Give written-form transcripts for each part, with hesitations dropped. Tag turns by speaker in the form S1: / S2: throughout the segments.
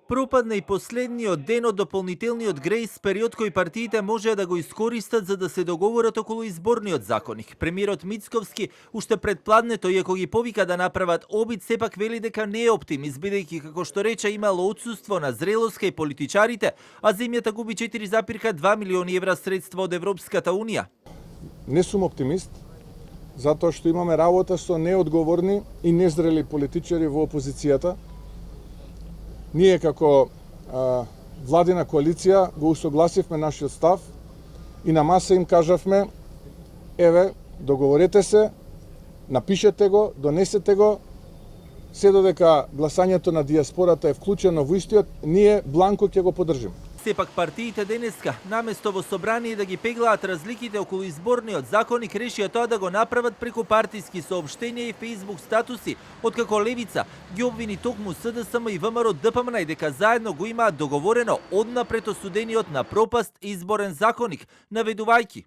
S1: Пропадна и последниот ден од дополнителниот грејс период кој партиите можеа да го искористат за да се договорат околу изборниот законник. Премиерот Мицковски уште пред пладнето, иако ги повика да направат обид, сепак вели дека не е оптимист, бидејќи како што рече имало отсуство на зрелост кај политичарите, а земјата губи 4,2 милиони евра средства од Европската унија.
S2: Не сум оптимист, затоа што имаме работа со неодговорни и незрели политичари во опозицијата. Ние како владина коалиција го усогласивме нашиот став и на маса им кажавме: еве, договорете се, напишете го, донесете го, се додека гласањето на диаспората е вклучено во истиот, ние бланко ќе го поддржиме.
S1: Сепак партиите денеска, наместо во собрание да ги пеглаат разликите околу изборниот законник, решија тоа да го направат преку партиски соопштенија и Facebook статуси, откако Левица ги обвини токму СДСМ и ВМРО ДПМН дека заедно го имаат договорено однапред осудениот на пропаст изборен законник, наведувајќи: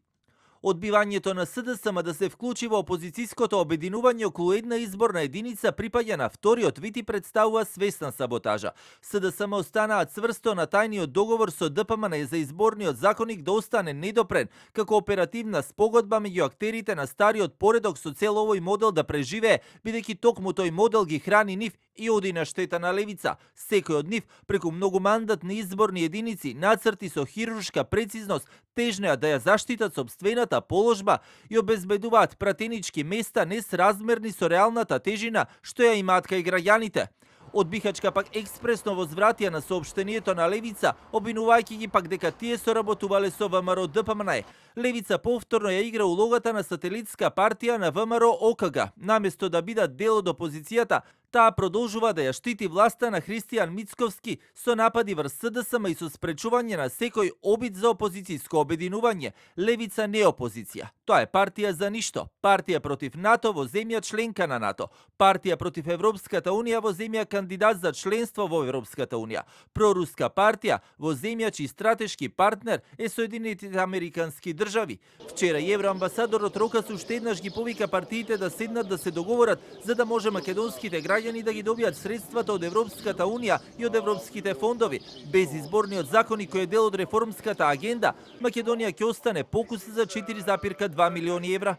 S1: одбивањето на СДСМ да се вклучи во опозицијското обединување околу една изборна единица припаѓа на вториот вид и представува свесна саботажа. СДСМ останаа цврсто на тајниот договор со ДПМН за изборниот законник да остане недопрен, како оперативна спогодба меѓу актерите на стариот поредок со цел овој модел да преживее, бидејќи токму тој модел ги храни нив и оди на штета на Левица. Секој од нив, преку многомандатни изборни единици, нацрти со хируршка прецизност, тежнеа да ја заштитат сопствената положба и обезбедуваат пратенички места несразмерни со реалната тежина што ја имаат кај граѓаните. Од Бихачка пак експресно возвратија на соопштението на Левица, обвинувајќи ги пак дека тие соработувале со ВМРО ДПМН. Левица повторно ја игра улогата на сателитска партија на ВМРО ОКГ. Наместо да бидат дел од опозицијата, таа продолжува да ја штити власта на Христијан Мицковски со напади врз СДСМ и со спречување на секој обид за опозицијско обединување. Левица не е опозиција. Тоа е партија за ништо. Партија против НАТО во земја членка на НАТО. Партија против Европската унија во земја кандидат за членство во Европската унија. Проруска партија во земја чиј стратешки партнер е Соединетите американски држави. Вчера евроамбасадорот Рокас уште еднаш ги повика партиите да седнат да се договорат за да може македонските граѓани да ги добијат средствата од Европската унија и од европските фондови. Без изборниот законник кој е дел од реформската агенда, Македонија ќе остане покус за 4,2 милиони евра.